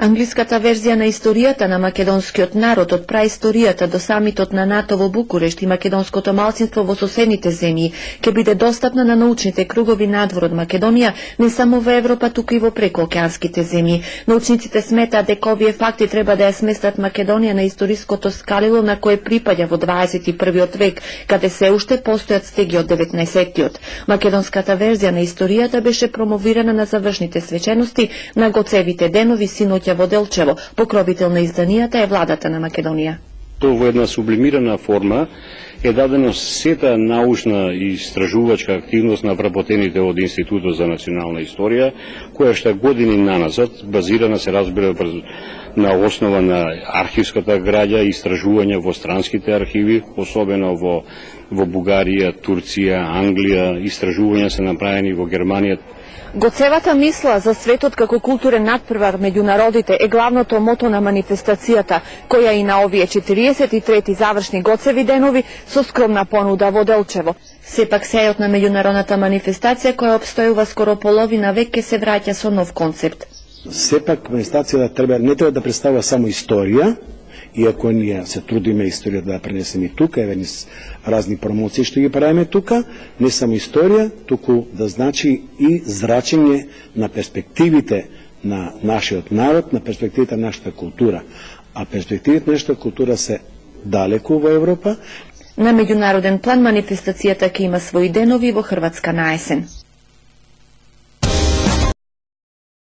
Англиската верзија на историјата на македонскиот народ од праисторијата до самитот на НАТО во Букурешт и македонското малцинство во соседните земји ќе биде достапна на научните кругови надвор од Македонија, не само во Европа, туку и во прекоокеанските земји. Научниците сметаат дека овие факти треба да ја сместат Македонија на историското скалило на кое припаѓа во 21. век, каде се уште постојат стеги од 19-тиот. Македонската верзија на историјата беше промовирана на завршните свечености на Гоцевите денови синоќа во Делчево. Покровител на изданијата е владата на Македонија. Тоа во една сублимирана форма е дадено сета научна и истражувачка активност на вработените од Институтот за национална историја, која што години наназад базирана се разбира на основа на архивската граѓа и истражувања во странските архиви, особено во Бугарија, Турција, Англија, истражувања се направени во Германија. Гоцевата мисла за светот како културен надпревар меѓу народите е главното мото на манифестацијата, која и на овие 43 завршни Гоцеви денови со скромна понуда во Делчево. Сепак сејот на меѓународната манифестација, која обстојува скоро половина век, ке се враќа со нов концепт. Сепак манифестацијата не треба да представува само историја, иако ние се трудиме историјата да пренесеме тука, еве низ разни промоции што ги правиме тука, не само историја, туку да значи и зрачење на перспективите на нашиот народ, на перспективите на нашата култура. А перспективите на нашата култура се далеку во Европа. На меѓународен план манифестацијата ќе има своји денови во Хрватска на есен.